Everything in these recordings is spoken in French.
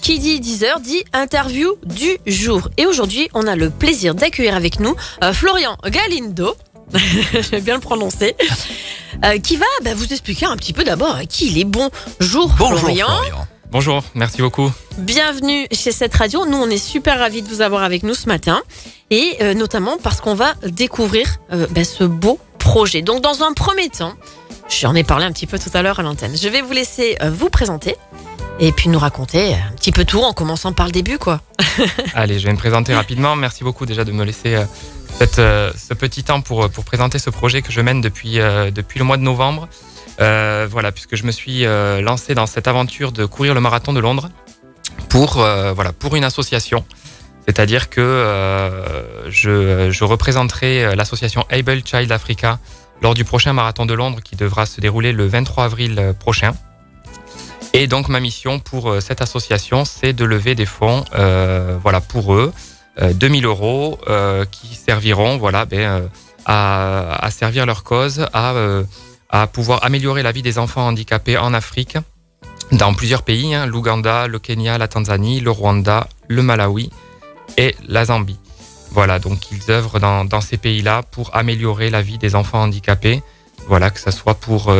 Qui dit 10h dit interview du jour. Et aujourd'hui, on a le plaisir d'accueillir avec nous Florian Galindo, je vais bien le prononcer, qui va vous expliquer un petit peu d'abord à qui il est. Bonjour Florian. Bonjour, merci beaucoup. Bienvenue chez cette radio. Nous, on est super ravis de vous avoir avec nous ce matin. Et notamment parce qu'on va découvrir ce beau projet. Donc, dans un premier temps, j'en ai parlé un petit peu tout à l'heure à l'antenne. Je vais vous laisser vous présenter et puis nous raconter un petit peu tout en commençant par le début, quoi. Allez, je vais me présenter rapidement. Merci beaucoup déjà de me laisser ce petit temps pour présenter ce projet que je mène depuis le mois de novembre. Puisque je me suis lancé dans cette aventure de courir le marathon de Londres pour une association. C'est-à-dire que je représenterai l'association Able Child Africa lors du prochain marathon de Londres qui devra se dérouler le 23 avril prochain. Et donc ma mission pour cette association, c'est de lever des fonds pour eux, 2 000 euros qui serviront à servir leur cause, à pouvoir améliorer la vie des enfants handicapés en Afrique, dans plusieurs pays, l'Ouganda, le Kenya, la Tanzanie, le Rwanda, le Malawi et la Zambie. Voilà, donc ils œuvrent dans ces pays-là pour améliorer la vie des enfants handicapés, que ce soit pour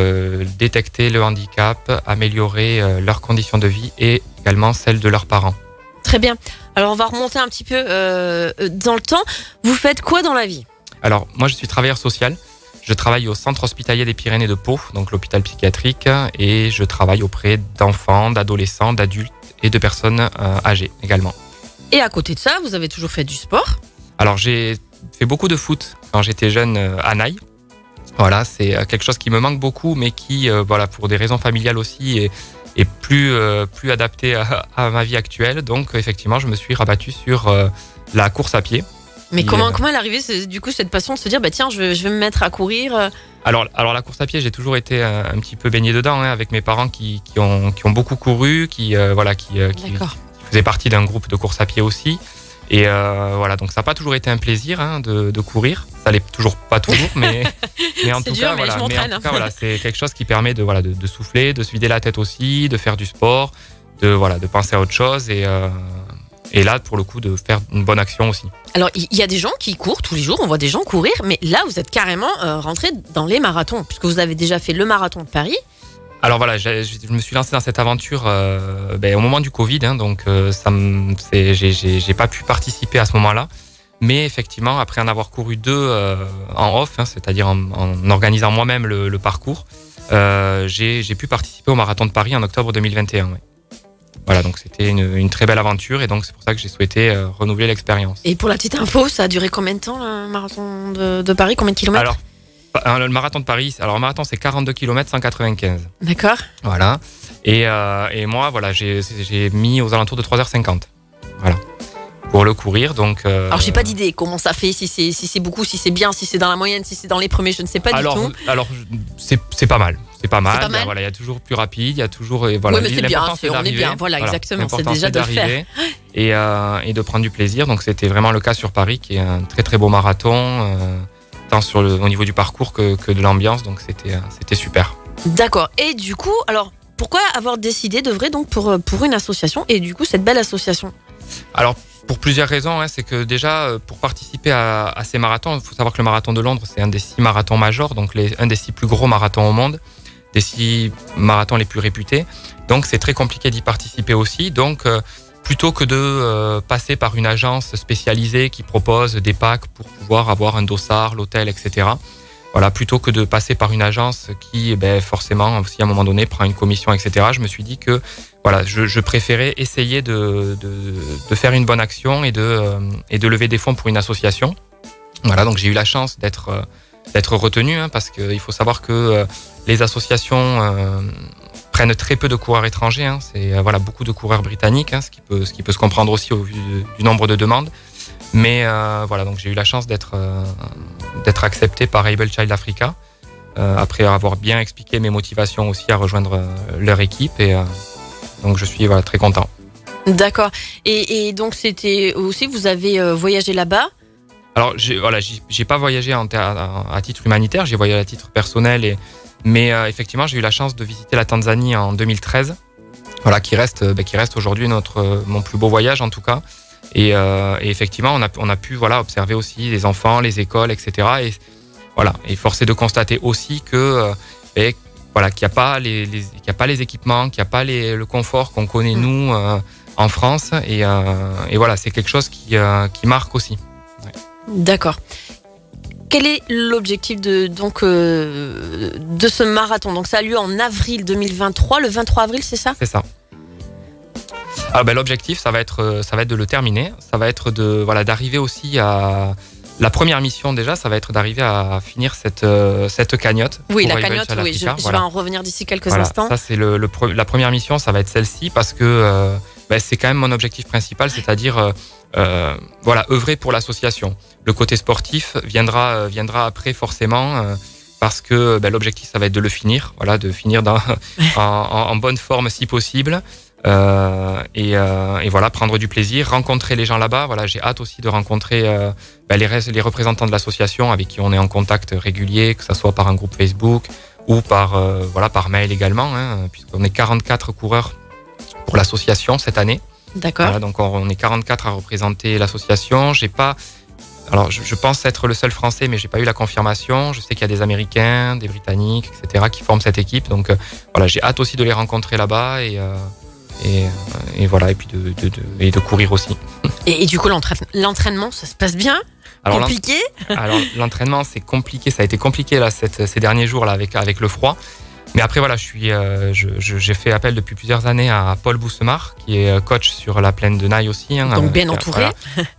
détecter le handicap, améliorer leurs conditions de vie et également celles de leurs parents. Très bien. Alors on va remonter un petit peu dans le temps. Vous faites quoi dans la vie ? Alors moi je suis travailleur social. Je travaille au centre hospitalier des Pyrénées de Pau, donc l'hôpital psychiatrique, et je travaille auprès d'enfants, d'adolescents, d'adultes et de personnes âgées également. Et à côté de ça, vous avez toujours fait du sport ? Alors j'ai fait beaucoup de foot quand j'étais jeune à Naï. Voilà, c'est quelque chose qui me manque beaucoup, mais qui, pour des raisons familiales aussi, est plus adapté à ma vie actuelle. Donc effectivement, je me suis rabattu sur la course à pied. Mais comment elle est arrivée, du coup, cette passion de se dire, tiens, je vais me mettre à courir Alors la course à pied, j'ai toujours été un petit peu baigné dedans, avec mes parents qui ont beaucoup couru, qui faisaient partie d'un groupe de course à pied aussi. Et donc ça n'a pas toujours été un plaisir de courir. Ça l'est toujours pas toujours, mais en tout cas, c'est quelque chose qui permet de souffler, de se vider la tête aussi, de faire du sport, de penser à autre chose et là, pour le coup, de faire une bonne action aussi. Alors, il y a des gens qui courent tous les jours, on voit des gens courir, mais là, vous êtes carrément rentré dans les marathons, puisque vous avez déjà fait le marathon de Paris. Alors voilà, je me suis lancé dans cette aventure au moment du Covid, donc j'ai pas pu participer à ce moment-là. Mais effectivement, après en avoir couru 2 en off, c'est-à-dire en organisant moi-même le parcours, j'ai pu participer au marathon de Paris en octobre 2021. Ouais. Voilà, donc c'était une très belle aventure et donc c'est pour ça que j'ai souhaité renouveler l'expérience. Et pour la petite info, ça a duré combien de temps le marathon de Paris ? Combien de kilomètres ? Alors, le marathon de Paris, le marathon c'est 42 km 195. D'accord. Voilà. Et moi, j'ai mis aux alentours de 3h50. Voilà. Pour le courir, donc. Alors j'ai pas d'idée comment ça fait, si c'est beaucoup, si c'est bien, si c'est dans la moyenne, si c'est dans les premiers, je ne sais pas du tout. Alors c'est pas mal. C'est pas mal. Il y a toujours plus rapide, il y a toujours. Oui, mais c'est bien, on est bien. Voilà, exactement. C'est déjà de le faire. Et de prendre du plaisir. Donc c'était vraiment le cas sur Paris, qui est un très très beau marathon, tant au niveau du parcours que de l'ambiance. Donc c'était super. D'accord. Et du coup, alors pourquoi avoir décidé d'œuvrer donc pour une association et du coup cette belle association ? Alors pour plusieurs raisons, c'est que déjà pour participer à ces marathons, il faut savoir que le marathon de Londres c'est un des 6 marathons majors, donc un des 6 plus gros marathons au monde, des 6 marathons les plus réputés. Donc c'est très compliqué d'y participer aussi. Donc plutôt que de passer par une agence spécialisée qui propose des packs pour pouvoir avoir un dossard, l'hôtel, etc. Voilà, plutôt que de passer par une agence qui, forcément, si à un moment donné prend une commission, etc. Je me suis dit que je préférais essayer de faire une bonne action et de lever des fonds pour une association. Voilà, donc j'ai eu la chance d'être retenu, parce qu'il faut savoir que les associations prennent très peu de coureurs étrangers. C'est beaucoup de coureurs britanniques, ce qui peut se comprendre aussi au vu du nombre de demandes. Mais donc j'ai eu la chance d'être accepté par Able Child Africa après avoir bien expliqué mes motivations aussi à rejoindre leur équipe et donc je suis très content. D'accord. Et donc c'était aussi, vous avez voyagé là-bas ? Alors j'ai pas voyagé à titre humanitaire, j'ai voyagé à titre personnel mais effectivement j'ai eu la chance de visiter la Tanzanie en 2013. voilà, qui reste aujourd'hui mon plus beau voyage en tout cas. Et effectivement, on a pu observer aussi les enfants, les écoles, etc. Et voilà, et force est de constater aussi que qu'il n'y a pas les équipements, qu'il n'y a pas le confort qu'on connaît nous en France. Et voilà, c'est quelque chose qui marque aussi. Ouais. D'accord. Quel est l'objectif de ce marathon? Donc ça a lieu en avril 2023, le 23 avril, c'est ça? C'est ça. Alors l'objectif, ça va être de le terminer. Ça va être d'arriver aussi à la première mission déjà. Ça va être d'arriver à finir cette cagnotte. Oui, la cagnotte. Oui, je vais en revenir d'ici quelques instants. Ça c'est la première mission. Ça va être celle-ci parce que c'est quand même mon objectif principal, c'est-à-dire œuvrer pour l'association. Le côté sportif viendra après forcément. Parce que l'objectif, ça va être de le finir, de finir en bonne forme si possible. Et voilà, prendre du plaisir, rencontrer les gens là-bas. Voilà, j'ai hâte aussi de rencontrer les représentants de l'association avec qui on est en contact régulier, que ce soit par un groupe Facebook ou par mail également, puisqu'on est 44 coureurs pour l'association cette année. D'accord. Voilà, donc on est 44 à représenter l'association. Alors, je pense être le seul Français, mais j'ai pas eu la confirmation. Je sais qu'il y a des Américains, des Britanniques, etc., qui forment cette équipe. Donc, j'ai hâte aussi de les rencontrer là-bas et voilà, et puis de courir aussi. Et du coup, l'entraînement, ça se passe bien? Compliqué? Alors, l'entraînement, c'est compliqué. Ça a été compliqué là ces derniers jours là avec le froid. Mais après, voilà, j'ai fait appel depuis plusieurs années à Paul Boussemar, qui est coach sur la plaine de Naï aussi. Donc bien entouré.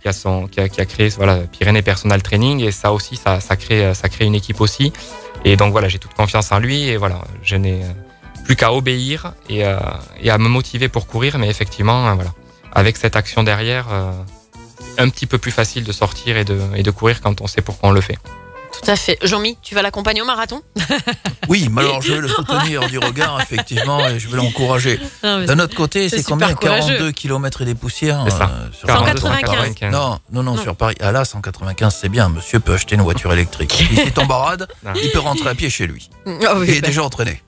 Qui a créé Pyrénées Personal Training, et ça aussi, ça crée une équipe aussi. Et donc voilà, j'ai toute confiance en lui, et voilà, je n'ai plus qu'à obéir et à me motiver pour courir. Mais effectivement, avec cette action derrière, un petit peu plus facile de sortir et de courir quand on sait pourquoi on le fait. Tout à fait. Jean-Mi, tu vas l'accompagner au marathon? Oui, mais alors je vais le soutenir du regard, effectivement, et je vais l'encourager. D'un autre côté, c'est combien? 42 km et des poussières. C'est ça. Sur 195. Non, sur Paris. Ah là, 195, c'est bien. Monsieur peut acheter une voiture électrique. Il s'est en barade, il peut rentrer à pied chez lui. Il est déjà entraîné.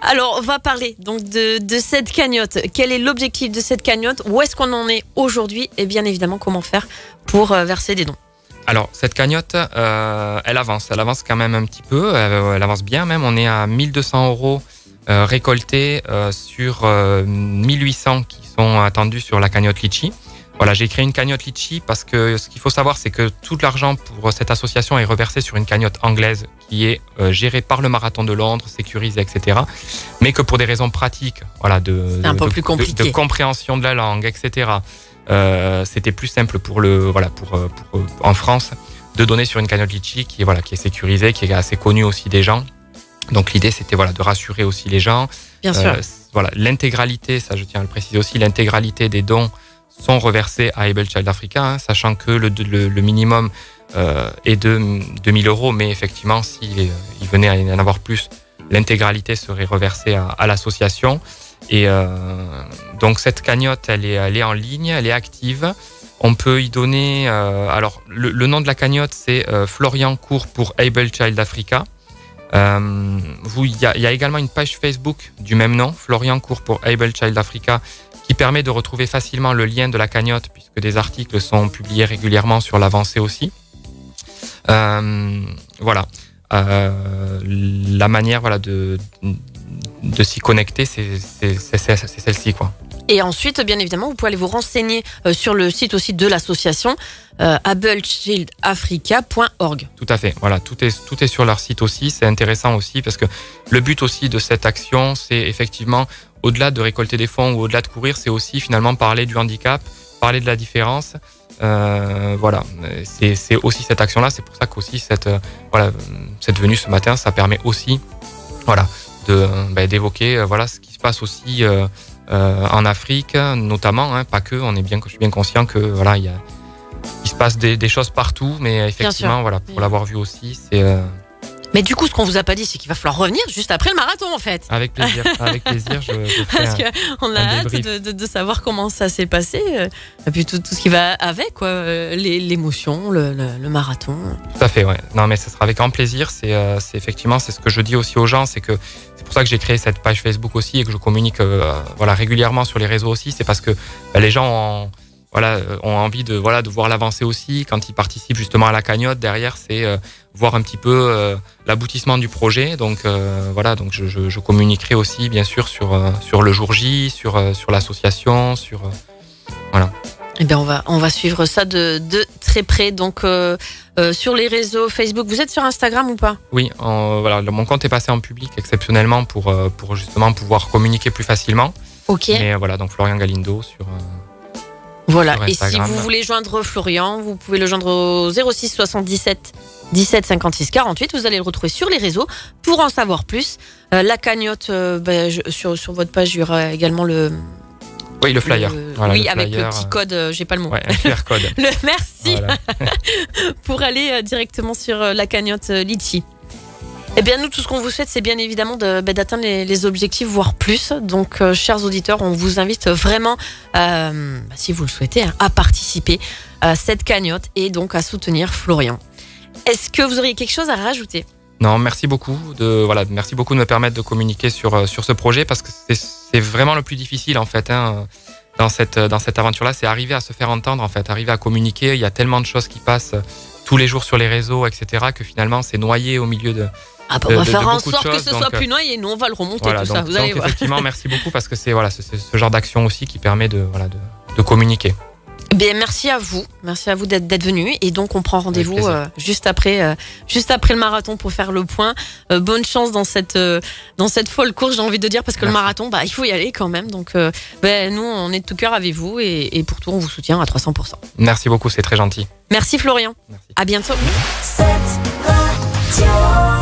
Alors, on va parler donc de cette cagnotte. Quel est l'objectif de cette cagnotte? Où est-ce qu'on en est aujourd'hui? Et bien évidemment, comment faire pour verser des dons? Alors, cette cagnotte, elle avance quand même un petit peu, elle avance bien même. On est à 1 200 € récoltés sur 1 800 qui sont attendus sur la cagnotte Litchi. Voilà, j'ai créé une cagnotte Litchi parce que ce qu'il faut savoir, c'est que tout l'argent pour cette association est reversé sur une cagnotte anglaise qui est gérée par le Marathon de Londres, sécurisée, etc. Mais que pour des raisons pratiques, de compréhension de la langue, etc., c'était plus simple pour en France de donner sur une cagnotte Litchi qui est sécurisée, qui est assez connue aussi des gens. Donc l'idée, c'était de rassurer aussi les gens. Bien sûr. L'intégralité, ça je tiens à le préciser aussi, l'intégralité des dons sont reversés à Able Child Africa, sachant que le minimum est de 2 000 €, mais effectivement, s'il venait à y en avoir plus, l'intégralité serait reversée à l'association. Et donc cette cagnotte, elle est en ligne, elle est active. On peut y donner. Alors le nom de la cagnotte, c'est Florian court pour Able Child Africa. Il y a également une page Facebook du même nom, Florian court pour Able Child Africa, qui permet de retrouver facilement le lien de la cagnotte, puisque des articles sont publiés régulièrement sur l'avancée aussi. Voilà. La manière de s'y connecter, c'est celle-ci, quoi. Et ensuite, bien évidemment, vous pouvez aller vous renseigner sur le site aussi de l'association ablechildafrica.org. Tout à fait. Voilà, tout est sur leur site aussi. C'est intéressant aussi parce que le but aussi de cette action, c'est effectivement, au-delà de récolter des fonds ou au-delà de courir, c'est aussi finalement parler du handicap, parler de la différence. Voilà, c'est aussi cette action-là. C'est pour ça qu'aussi cette venue ce matin, ça permet aussi, d'évoquer ce qui se passe aussi en Afrique, notamment, pas que. Je suis bien conscient que il se passe des choses partout, mais effectivement, pour l'avoir vu aussi, Mais du coup, ce qu'on vous a pas dit, c'est qu'il va falloir revenir juste après le marathon, en fait. Avec plaisir, je ferai Parce qu'on a hâte de savoir comment ça s'est passé. Et puis tout ce qui va avec, quoi. L'émotion, le marathon. Tout à fait, ouais. Non, mais ça sera avec grand plaisir. C'est effectivement, c'est ce que je dis aussi aux gens, c'est pour ça que j'ai créé cette page Facebook aussi et que je communique régulièrement sur les réseaux aussi. C'est parce que les gens ont envie de voir l'avancée aussi. Quand ils participent justement à la cagnotte, derrière, c'est voir un petit peu l'aboutissement du projet. Donc donc je communiquerai aussi bien sûr sur le jour J, sur l'association, voilà. Eh bien, on va suivre ça de très près. Donc sur les réseaux Facebook, vous êtes sur Instagram ou pas? Oui, mon compte est passé en public exceptionnellement pour justement pouvoir communiquer plus facilement. Ok. Mais donc Florian Galindo sur voilà, et si vous voulez joindre Florian, vous pouvez le joindre au 06 77 17 56 48. Vous allez le retrouver sur les réseaux pour en savoir plus. La cagnotte, sur votre page, il y aura également le flyer. Avec le petit code, j'ai pas le mot. Ouais, un QR code. Merci. Voilà. Pour aller directement sur la cagnotte Litchi. Eh bien, nous, tout ce qu'on vous souhaite, c'est bien évidemment d'atteindre les objectifs, voire plus. Donc, chers auditeurs, on vous invite vraiment, si vous le souhaitez, à participer à cette cagnotte et donc à soutenir Florian. Est-ce que vous auriez quelque chose à rajouter? Non, merci beaucoup merci beaucoup de me permettre de communiquer sur ce projet parce que c'est vraiment le plus difficile en fait dans cette aventure-là, c'est arriver à se faire entendre en fait, arriver à communiquer. Il y a tellement de choses qui passent tous les jours sur les réseaux, etc. que finalement c'est noyé au milieu de. On va faire en sorte que ce soit plus noyé et nous on va le remonter tout ça. Vous allez voir. Effectivement, merci beaucoup parce que c'est ce genre d'action aussi qui permet de communiquer. Bien, merci à vous d'être venu et donc on prend rendez-vous juste après le marathon pour faire le point. Bonne chance dans cette folle course, j'ai envie de dire, parce que le marathon, il faut y aller quand même. Donc nous on est de tout cœur avec vous et pour tout on vous soutient à 300%. Merci beaucoup, c'est très gentil. Merci Florian. Merci. À bientôt. Cette radio.